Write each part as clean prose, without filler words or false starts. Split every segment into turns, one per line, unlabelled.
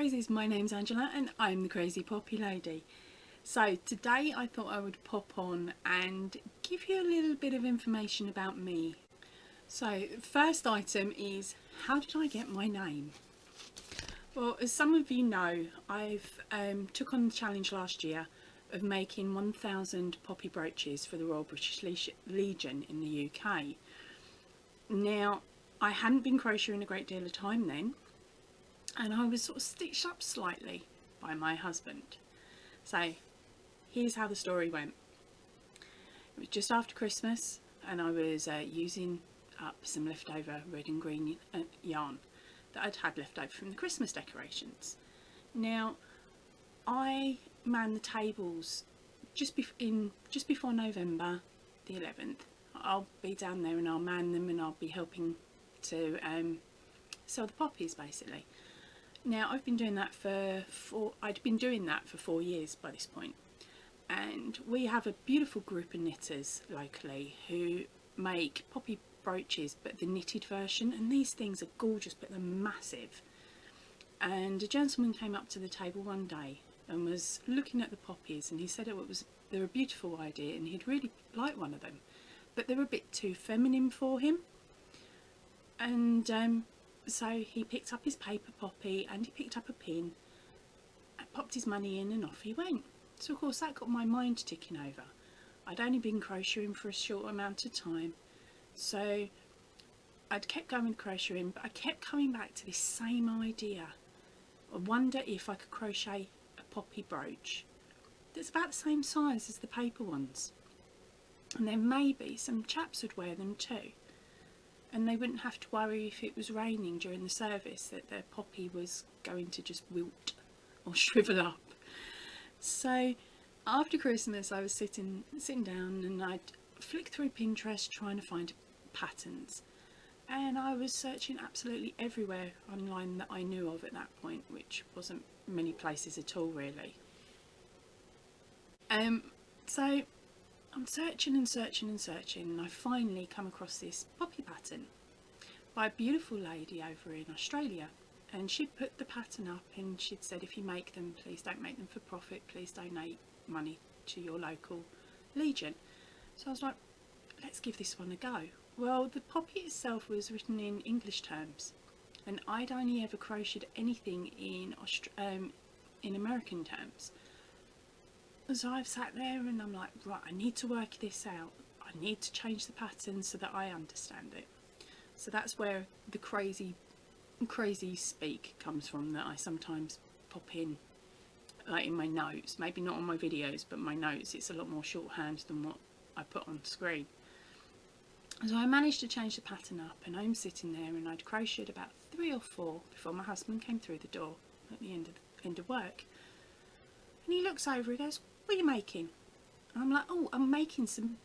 Crazies, my name's Angela and I'm the Crazy Poppy Lady. So today I thought I would pop on and give you a little bit of information about me. So first item is, how did I get my name? Well, as some of you know, I've took on the challenge last year of making 1,000 poppy brooches for the Royal British Legion in the UK. Now, I hadn't been crocheting a great deal of time then, and I was sort of stitched up slightly by my husband. So here's how the story went. It was just after Christmas and I was using up some leftover red and green yarn that I'd had left over from the Christmas decorations. Now, I man the tables just before November the 11th. I'll be down there and I'll man them and I'll be helping to sell the poppies basically. Now, I've been doing that I'd been doing that for 4 years by this point, and we have a beautiful group of knitters locally who make poppy brooches, but the knitted version, and these things are gorgeous, but they're massive. And a gentleman came up to the table one day and was looking at the poppies, and he said they're a beautiful idea and he'd really like one of them, but they're a bit too feminine for him. And so he picked up his paper poppy and he picked up a pin and popped his money in and off he went. So of course that got my mind ticking over. I'd only been crocheting for a short amount of time, so I'd kept going with crocheting, but I kept coming back to this same idea. I wonder if I could crochet a poppy brooch that's about the same size as the paper ones, and then maybe some chaps would wear them too, and they wouldn't have to worry if it was raining during the service that their poppy was going to just wilt or shrivel up. So after Christmas I was sitting down and I'd flick through Pinterest trying to find patterns, and I was searching absolutely everywhere online that I knew of at that point, which wasn't many places at all really. So I'm searching and searching and searching, and I finally come across this poppy pattern by a beautiful lady over in Australia, and she'd put the pattern up and she'd said, if you make them, please don't make them for profit, please donate money to your local legion. So I was like, let's give this one a go. Well, the poppy itself was written in English terms, and I'd only ever crocheted anything in American terms. So I've sat there and I'm like, right, I need to work this out. I need to change the pattern so that I understand it. So that's where the crazy speak comes from, that I sometimes pop in, like in my notes, maybe not on my videos, but my notes, it's a lot more shorthand than what I put on screen. So I managed to change the pattern up, and I'm sitting there and I'd crocheted about 3 or 4 before my husband came through the door at the end of work. And he looks over, he goes, what are you making? And I'm like, oh, I'm making some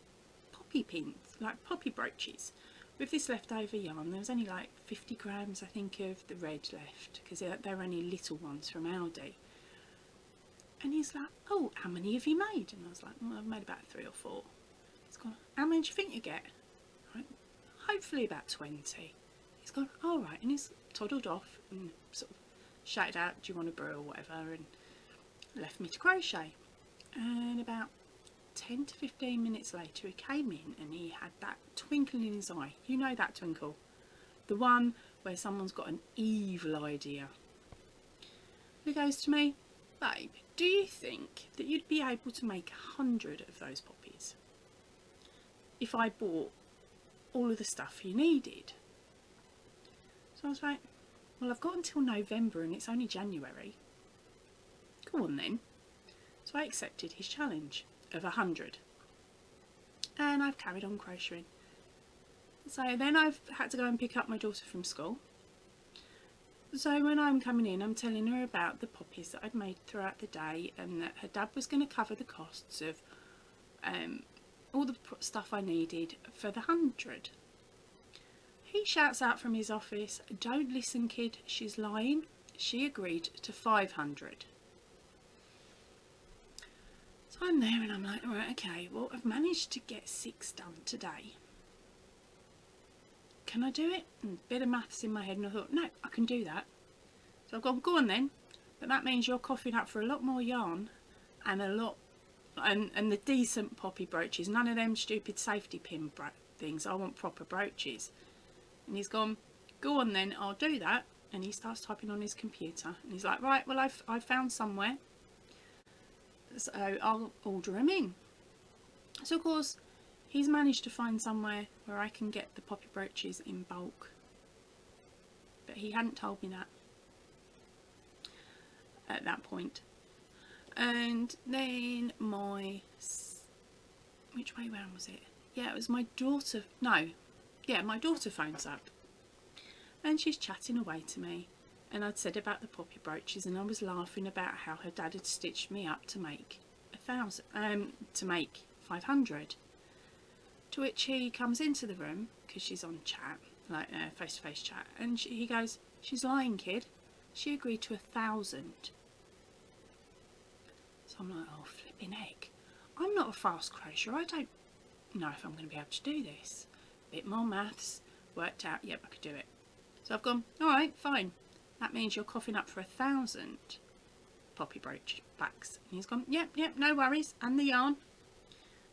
poppy pins, like poppy brooches, with this leftover yarn. There was only like 50 grams, I think, of the red left, because they're only little ones from Aldi. And he's like, oh, how many have you made? And I was like, well, I've made about 3 or 4. He's gone, how many do you think you get? Right, hopefully about 20. He's gone, all right, and he's toddled off and sort of shouted out, do you want a brew or whatever, and left me to crochet. And about 10 to 15 minutes later he came in and he had that twinkle in his eye. You know that twinkle, the one where someone's got an evil idea. He goes to me, babe, do you think that you'd be able to make 100 of those poppies if I bought all of the stuff you needed? So I was like, well, I've got until November and it's only January. Go on then. So I accepted his challenge of 100, and I've carried on crocheting. So then I've had to go and pick up my daughter from school. So when I'm coming in, I'm telling her about the poppies that I'd made throughout the day, and that her dad was going to cover the costs of all the stuff I needed for the 100. He shouts out from his office, don't listen kid, she's lying. She agreed to 500. So I'm there and I'm like, alright, okay, well, I've managed to get 6 done today. Can I do it? And a bit of maths in my head, and I thought, no, I can do that. So I've gone, go on then. but that means you're coughing up for a lot more yarn and a lot and the decent poppy brooches, none of them stupid safety pin things. I want proper brooches. And he's gone, go on then, I'll do that. And he starts typing on his computer and he's like, right, well I've found somewhere, so I'll order them in. So of course he's managed to find somewhere where I can get the poppy brooches in bulk, but he hadn't told me that at that point. And then which way round was it? Yeah, it was my daughter. No, yeah, my daughter phones up and she's chatting away to me, and I'd said about the poppy brooches and I was laughing about how her dad had stitched me up to make 500, to which he comes into the room because she's on chat, like face-to-face chat, and he goes, she's lying, kid, she agreed to 1,000. So I'm like, oh flipping heck, I'm not a fast crocheter, I don't know if I'm going to be able to do this. Bit more maths, worked out, yep, I could do it. So I've gone, alright, fine, that means you're coughing up for 1,000 poppy brooch backs. And he's gone, yep, no worries, and the yarn.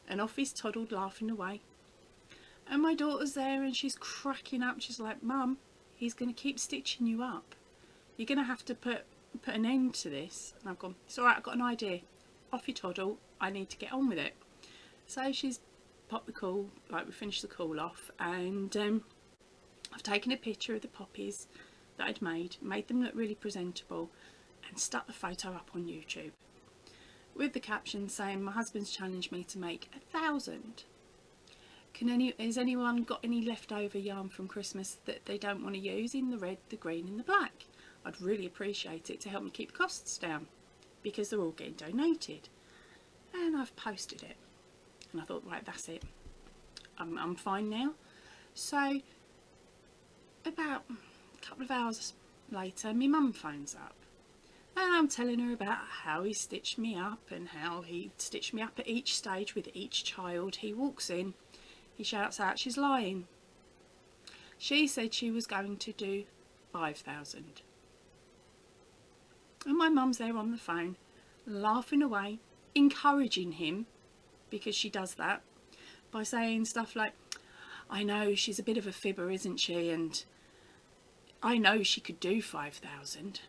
And off he's toddled laughing away. And my daughter's there and she's cracking up. She's like, Mum, he's going to keep stitching you up. You're going to have to put an end to this. And I've gone, it's alright, I've got an idea. Off you toddle, I need to get on with it. So she's popped the call, like we finished the call off, and I've taken a picture of the poppies that I'd made them look really presentable, and stuck the photo up on YouTube with the caption saying, my husband's challenged me to make 1,000. Has anyone got any leftover yarn from Christmas that they don't want to use in the red, the green and the black? I'd really appreciate it to help me keep costs down, because they're all getting donated. And I've posted it, and I thought, right, that's it, I'm fine now. So about a couple of hours later, my mum phones up and I'm telling her about how he stitched me up and how he stitched me up at each stage with each child. He walks in, he shouts out, she's lying. She said she was going to do 5,000. And my mum's there on the phone, laughing away, encouraging him, because she does that, by saying stuff like, I know she's a bit of a fibber, isn't she, and I know she could do 5,000.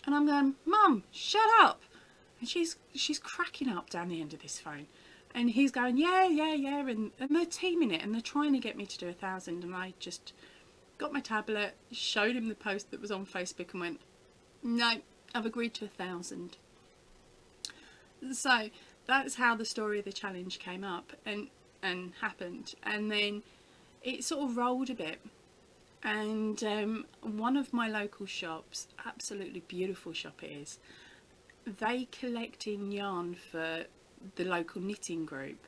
And I'm going, Mum, shut up. And she's cracking up down the end of this phone. And he's going, yeah. And they're teaming it and they're trying to get me to do 1,000. And I just got my tablet, showed him the post that was on Facebook and went, no, I've agreed to 1,000. So that's how the story of the challenge came up and happened. And then it sort of rolled a bit. And one of my local shops, absolutely beautiful shop it is, they collect in yarn for the local knitting group,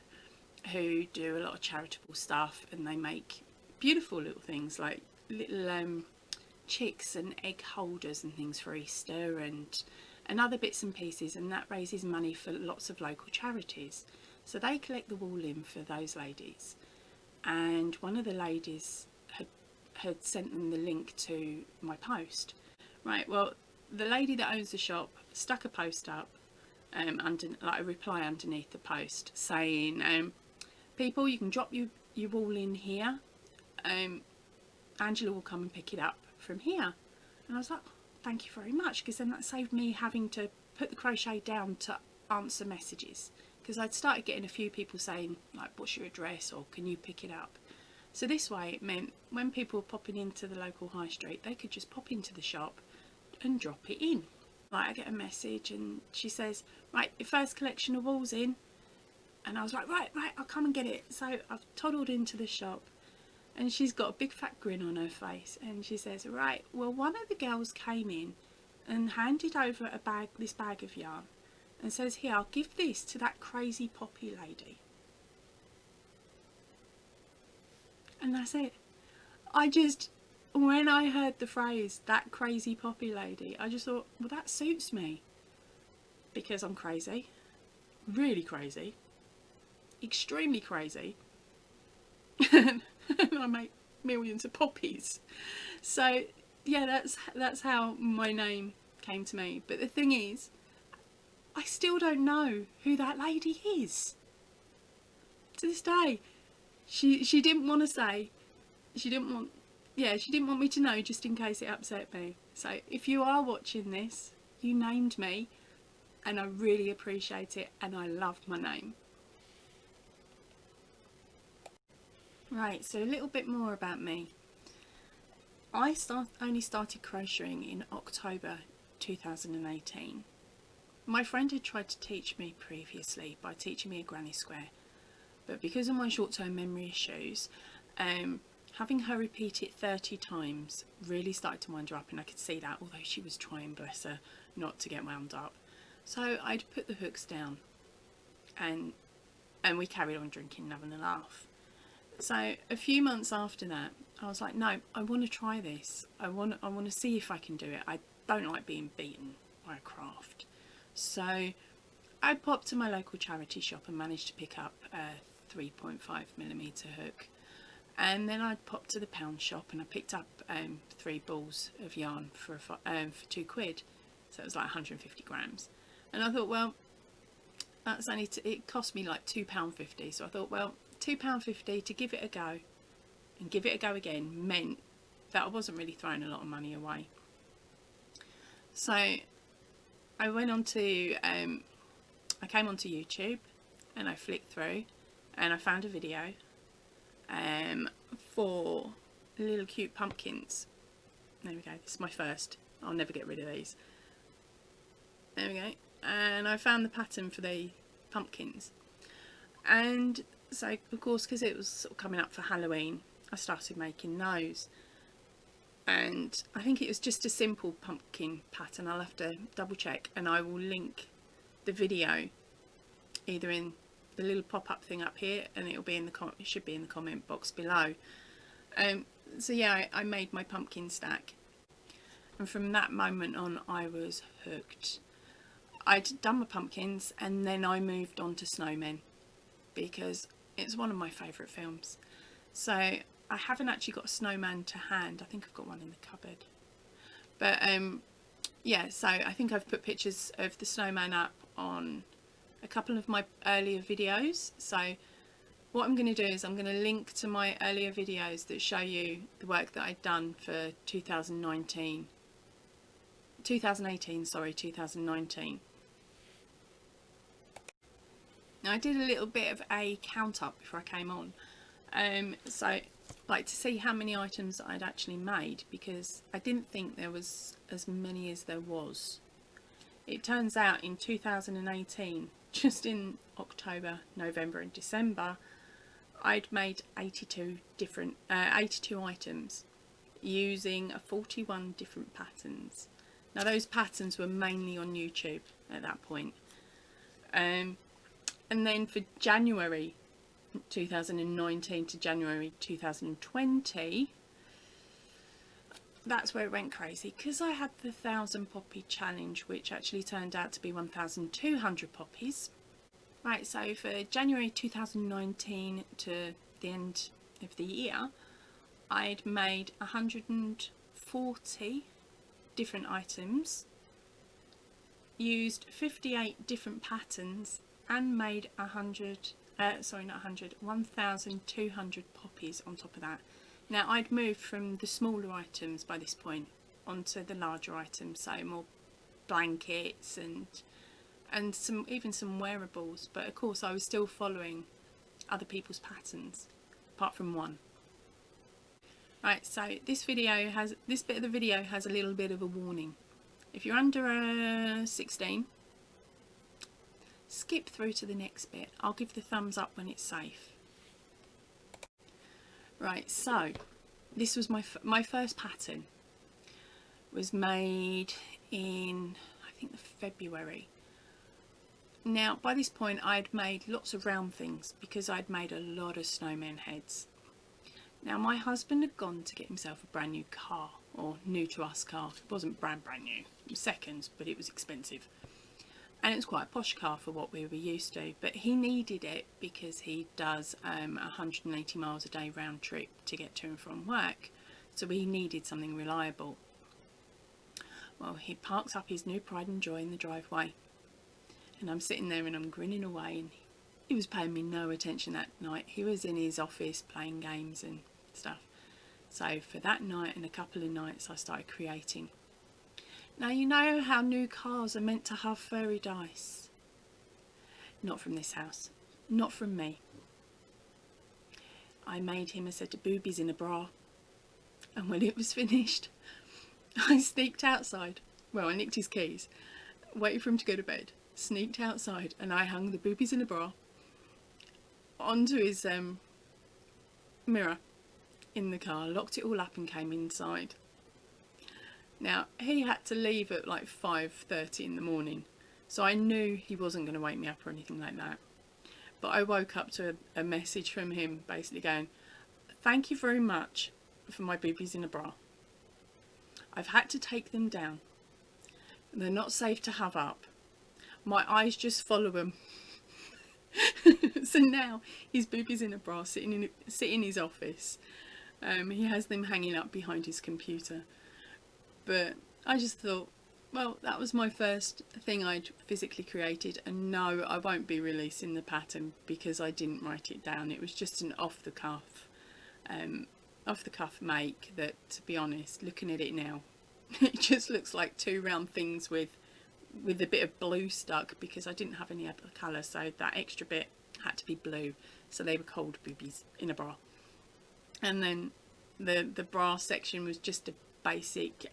who do a lot of charitable stuff, and they make beautiful little things like little chicks and egg holders and things for Easter and other bits and pieces, and that raises money for lots of local charities. So they collect the wool in for those ladies, and one of the ladies had sent them the link to my post. Right, well, the lady that owns the shop stuck a post up, like a reply underneath the post saying, people, you can drop your wool in here, Angela will come and pick it up from here. And I was like, thank you very much, because then that saved me having to put the crochet down to answer messages, because I'd started getting a few people saying, like, what's your address, or can you pick it up? So this way it meant when people were popping into the local high street, they could just pop into the shop and drop it in. Like, I get a message and she says, right, your first collection of wool's in. And I was like, right, I'll come and get it. So I've toddled into the shop and she's got a big fat grin on her face, and she says, right, well, one of the girls came in and handed over this bag of yarn and says, here, I'll give this to that crazy poppy lady. And that's it. When I heard the phrase, that crazy poppy lady, I just thought, well, that suits me. Because I'm crazy. Really crazy. Extremely crazy. And I make millions of poppies. So, yeah, that's how my name came to me. But the thing is, I still don't know who that lady is. To this day, she didn't want to say. She didn't want me to know, just in case it upset me. So if you are watching this, you named me, and I really appreciate it, and I love my name. Right, so a little bit more about me. I only started crocheting in October 2018. My friend had tried to teach me previously by teaching me a granny square, but because of my short-term memory issues, having her repeat it 30 times really started to wind her up, and I could see that, although she was trying, bless her, not to get wound up. So I'd put the hooks down, and we carried on drinking and having a laugh. So a few months after that, I was like, no, I want to try this. I want to see if I can do it. I don't like being beaten by a craft. So I popped to my local charity shop and managed to pick up a 3.5mm hook. And then I popped to the pound shop and I picked up 3 balls of yarn for £2. So it was like 150 grams. And I thought, well, that's only it cost me like £2.50. So I thought, well, £2.50 to give it a go and give it a go again meant that I wasn't really throwing a lot of money away. So I went on to I came onto YouTube and I flicked through and I found a video for little cute pumpkins. There we go, this is my first. I'll never get rid of these. There we go. And I found the pattern for the pumpkins, and so of course, because it was sort of coming up for Halloween, I started making those. And I think it was just a simple pumpkin pattern. I'll have to double check, and I will link the video either in the little pop-up thing up here, and it'll be in the it should be in the comment box below. So yeah, I made my pumpkin stack, and from that moment on I was hooked. I'd done my pumpkins and then I moved on to snowmen because it's one of my favourite films. So I haven't actually got a snowman to hand. I think I've got one in the cupboard. But yeah, so I think I've put pictures of the snowman up on a couple of my earlier videos. So what I'm going to do is I'm going to link to my earlier videos that show you the work that I'd done for 2019. Now I did a little bit of a count up before I came on, so like to see how many items I'd actually made, because I didn't think there was as many as there was. It turns out in 2018, just in October, November and December, I'd made 82 items using 41 different patterns. Now those patterns were mainly on YouTube at that point. And then for January 2019 to January 2020, that's where it went crazy, because I had the 1,000 poppy challenge, which actually turned out to be 1,200 poppies. Right, so for January 2019 to the end of the year, I'd made 140 different items, used 58 different patterns, and made 1,200 poppies on top of that. Now I'd moved from the smaller items by this point onto the larger items, so more blankets and even some wearables, but of course I was still following other people's patterns, apart from one. Right, so this bit of the video has a little bit of a warning. If you're under 16, skip through to the next bit. I'll give the thumbs up when it's safe. Right, so this was my first pattern. Was made in, I think, February. Now by this point I'd made lots of round things because I'd made a lot of snowman heads. Now my husband had gone to get himself a brand new car, or new to us car. It wasn't brand new, it was second, but it was expensive. And it was quite a posh car for what we were used to, but he needed it because he does 180 miles a day round trip to get to and from work, so he needed something reliable. Well, he parks up his new Pride and Joy in the driveway, and I'm sitting there and I'm grinning away, and he was paying me no attention that night. He was in his office playing games and stuff. So for that night and a couple of nights I started creating. Now, you know how new cars are meant to have fairy dice? Not from this house. Not from me. I made him a set of boobies in a bra, and when it was finished I sneaked outside. Well, I nicked his keys, waited for him to go to bed, sneaked outside, and I hung the boobies in a bra onto his mirror in the car, locked it all up and came inside. Now, he had to leave at like 5:30 in the morning, so I knew he wasn't going to wake me up or anything like that. But I woke up to a message from him basically going, "Thank you very much for my boobies in a bra. I've had to take them down. They're not safe to have up. My eyes just follow them." So now his boobies in a bra sit in his office. He has them hanging up behind his computer. But I just thought, well, that was my first thing I'd physically created, and no, I won't be releasing the pattern because I didn't write it down. It was just an off the cuff make that, to be honest, looking at it now, it just looks like two round things with a bit of blue stuck, because I didn't have any other colour, so that extra bit had to be blue, so they were called boobies in a bra. And then the bra section was just a basic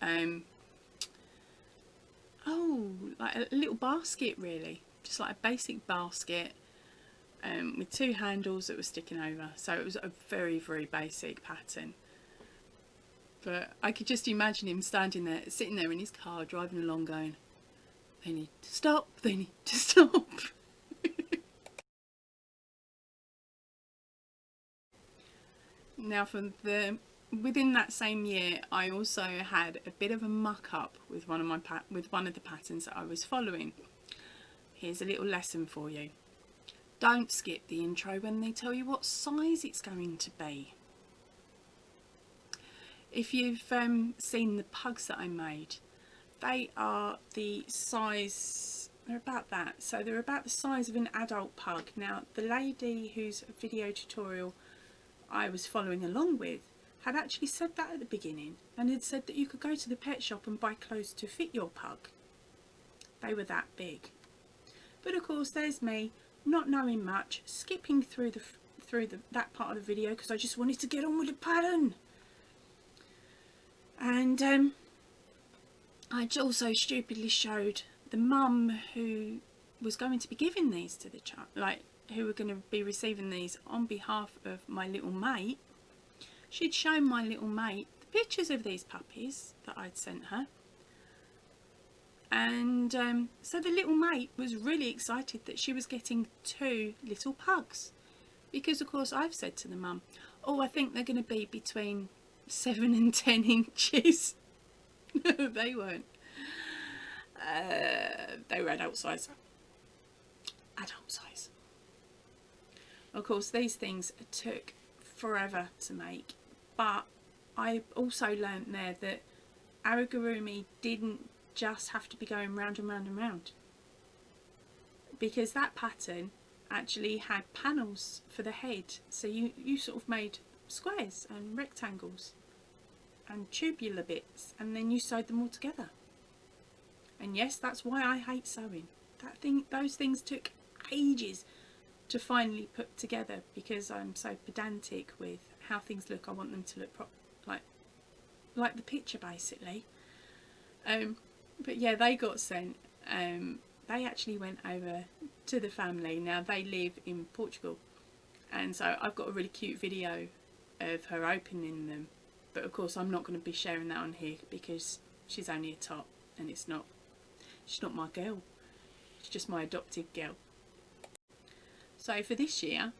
like a little basket, really, just like a basic basket with two handles that were sticking over. So it was a very, very basic pattern, but I could just imagine him standing there, sitting there in his car, driving along, going, "They need to stop, they need to stop." Now, within that same year, I also had a bit of a muck up with one of the patterns that I was following. Here's a little lesson for you. Don't skip the intro when they tell you what size it's going to be. If you've seen the pugs that I made, they are the size, they're about that. So they're about the size of an adult pug. Now, the lady whose video tutorial I was following along with had actually said that at the beginning, and had said that you could go to the pet shop and buy clothes to fit your pug. They were that big. But of course, there's me, not knowing much, skipping through that part of the video because I just wanted to get on with the pattern. And I also stupidly showed the mum who was going to be giving these to the child, like who were going to be receiving these on behalf of my little mate. She'd shown my little mate the pictures of these puppies that I'd sent her. And so the little mate was really excited that she was getting two little pugs. Because, of course, I've said to the mum, "Oh, I think they're going to be between 7 and 10 inches. They weren't. They were adult size. Adult size. Of course, these things took forever to make. But I also learnt there that amigurumi didn't just have to be going round and round and round, because that pattern actually had panels for the head, so you sort of made squares and rectangles and tubular bits, and then you sewed them all together. And yes, that's why I hate sewing. Those things took ages to finally put together, because I'm so pedantic with how things look. I want them to look like the picture, basically. But yeah, they got sent. They actually went over to the family. Now, they live in Portugal, and so I've got a really cute video of her opening them, but of course I'm not going to be sharing that on here because she's only a tot, and she's not my girl, she's just my adopted girl. So for this year,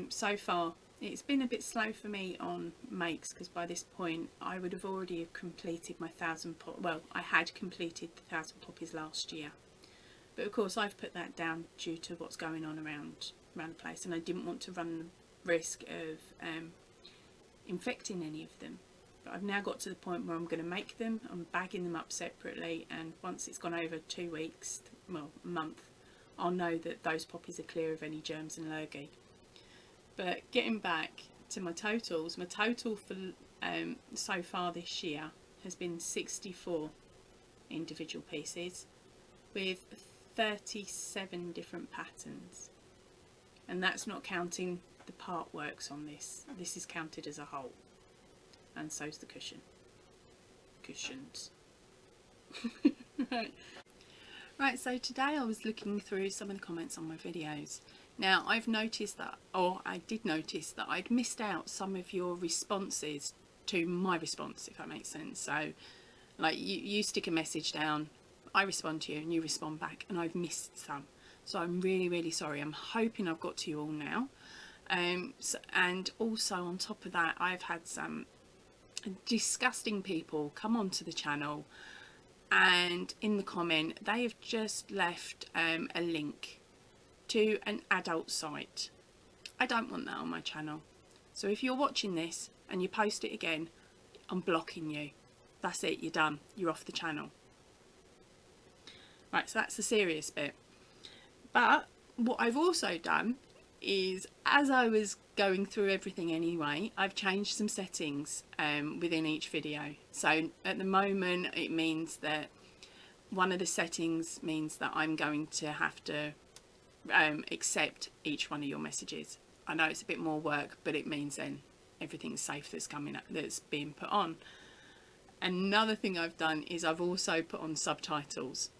so far it's been a bit slow for me on makes, because by this point I would have already completed my 1,000 pop. Well, I had completed the 1,000 poppies last year, but of course I've put that down due to what's going on around the place, and I didn't want to run the risk of infecting any of them. But I've now got to the point where I'm going to make them. I'm bagging them up separately, and once it's gone over 2 weeks, well, a month, I'll know that those poppies are clear of any germs and lurgy. But getting back to my totals, my total for so far this year has been 64 individual pieces with 37 different patterns, and that's not counting the part works on this. This is counted as a whole, and so's the cushions. Right, so today I was looking through some of the comments on my videos. Now I've noticed that, or I did notice that I'd missed out some of your responses to my response, if that makes sense. So like you stick a message down, I respond to you and you respond back, and I've missed some. So I'm really sorry. I'm hoping I've got to you all now. And also on top of that, I've had some disgusting people come onto the channel, and in the comment they have just left a link to an adult site. I don't want that on my channel. So if you're watching this and you post it again, I'm blocking you. That's it, you're done. You're off the channel. Right, so that's the serious bit. But what I've also done is, as I was going through everything anyway, I've changed some settings within each video. So at the moment it means that one of the settings means that I'm going to have to accept each one of your messages. I know it's a bit more work, but it means then everything's safe that's coming up, that's being put on. Another thing I've done is I've also put on subtitles.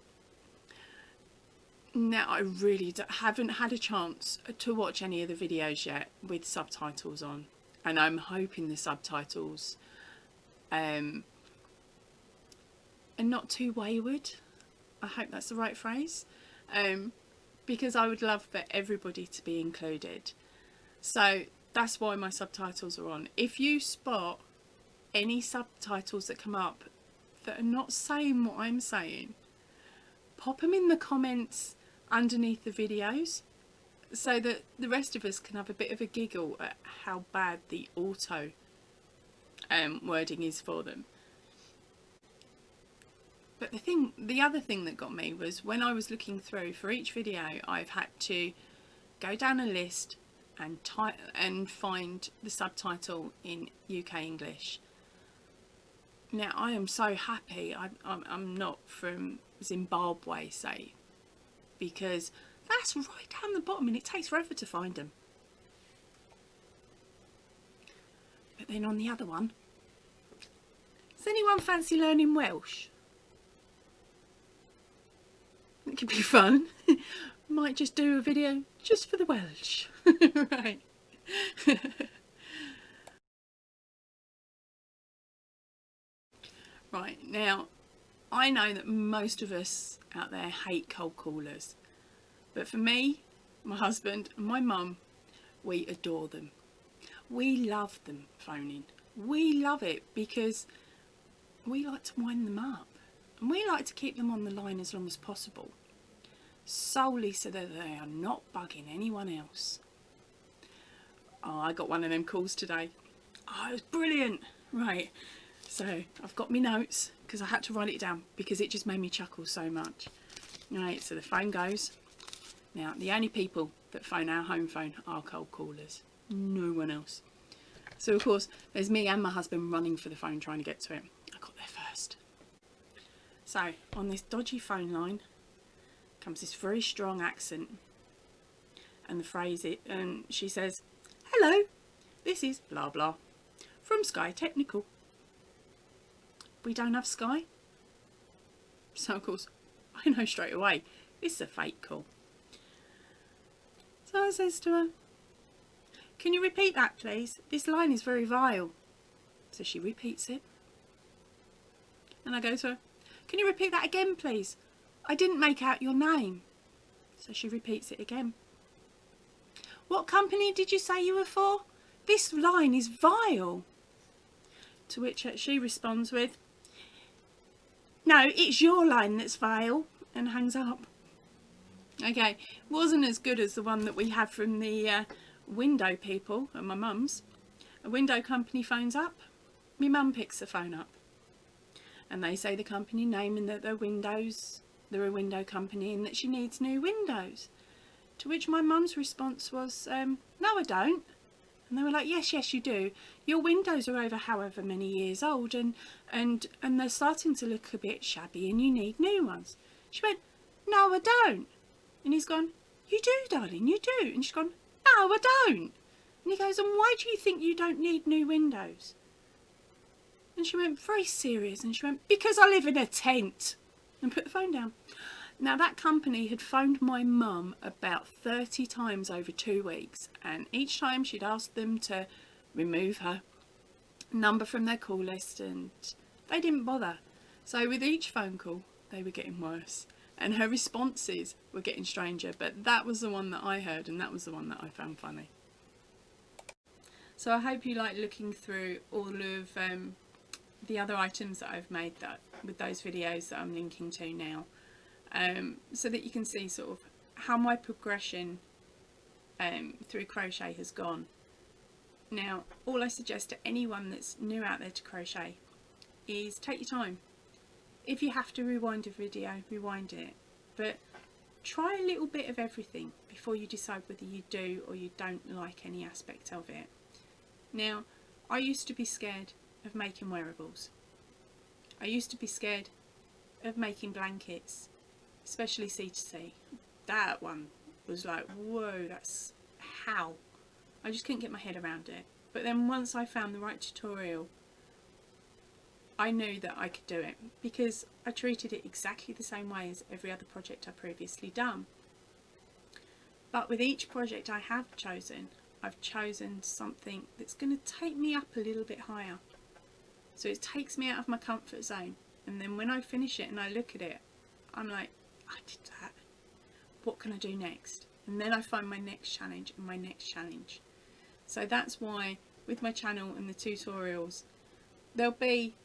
Now I really haven't had a chance to watch any of the videos yet with subtitles on, and I'm hoping the subtitles are not too wayward. I hope that's the right phrase, because I would love for everybody to be included. So that's why my subtitles are on. If you spot any subtitles that come up that are not saying what I'm saying, pop them in the comments underneath the videos so that the rest of us can have a bit of a giggle at how bad the auto wording is for them. But the other thing that got me was when I was looking through for each video, I've had to go down a list and find the subtitle in UK English. Now I am so happy I'm not from Zimbabwe, say, because that's right down the bottom and it takes forever to find them. But then on the other one, does anyone fancy learning Welsh? It could be fun. Might just do a video just for the Welsh. Right. Right, now I know that most of us out there hate cold callers, but for me, my husband and my mum, we adore them. We love them phoning. We love it because we like to wind them up, and we like to keep them on the line as long as possible, solely so that they are not bugging anyone else. Oh, I got one of them calls today. Oh, it was brilliant. Right, so I've got my notes because I had to write it down because it just made me chuckle so much. Right, so the phone goes. Now, the only people that phone our home phone are cold callers. No one else. So, of course, there's me and my husband running for the phone trying to get to it. I got there first. So, on this dodgy phone line comes this very strong accent. And the phrase, and she says, "Hello, this is blah blah from Sky Technical." We don't have Sky. So, of course, I know straight away this is a fake call. So I says to her, "Can you repeat that, please? This line is very vile." So she repeats it. And I go to her, "Can you repeat that again, please? I didn't make out your name." So she repeats it again. "What company did you say you were for? This line is vile." To which she responds with, "No, it's your line that's vile," and hangs up. Okay, wasn't as good as the one that we had from the window people at my mum's. A window company phones up. my mum picks the phone up and they say the company name and that they're a window company and that she needs new windows. To which my mum's response was, no I don't. And they were like, yes, yes you do. Your windows are over however many years old and they're starting to look a bit shabby and you need new ones. She went, no I don't. And he's gone, you do darling, you do. And she's gone, no I don't. And he goes, and why do you think you don't need new windows? And she went very serious and she went, because I live in a tent. And put the phone down. Now that company had phoned my mum about 30 times over 2 weeks, and each time she'd asked them to remove her number from their call list and they didn't bother. So with each phone call they were getting worse and her responses were getting stranger, but that was the one that I heard and that was the one that I found funny. So I hope you like looking through all of the other items that I've made that with those videos that I'm linking to now. So that you can see sort of how my progression through crochet has gone. Now, all I suggest to anyone that's new out there to crochet is take your time. If you have to rewind a video, rewind it, but try a little bit of everything before you decide whether you do or you don't like any aspect of it. Now, I used to be scared of making wearables. I used to be scared of making blankets, especially C2C. That one was like, whoa, that's how. I just couldn't get my head around it. But then once I found the right tutorial, I knew that I could do it because I treated it exactly the same way as every other project I've previously done. But with each project I have chosen, I've chosen something that's going to take me up a little bit higher. So it takes me out of my comfort zone. And then when I finish it and I look at it, I'm like, I did that. What can I do next? And then I find my next challenge and my next challenge. So that's why with my channel and the tutorials, there'll be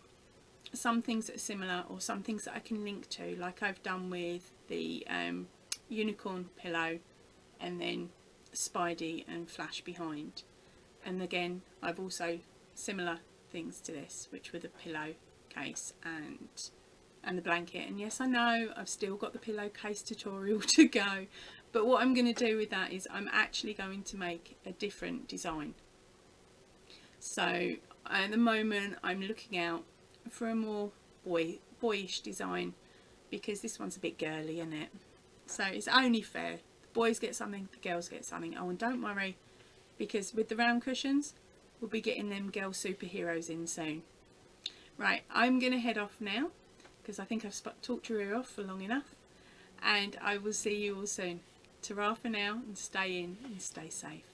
some things that are similar or some things that I can link to, like I've done with the unicorn pillow and then Spidey and Flash behind. And again, I've also similar things to this, which were the pillow case and the blanket. And yes, I know I've still got the pillowcase tutorial to go, but what I'm going to do with that is I'm actually going to make a different design. So at the moment I'm looking out for a more boyish design because this one's a bit girly, isn't it? So it's only fair. The boys get something, the girls get something. Oh, and don't worry, because with the round cushions we'll be getting them girl superheroes in soon. Right, I'm going to head off now because I think I've talked your ear off for long enough, and I will see you all soon. Ta-ra for now, and stay in and stay safe.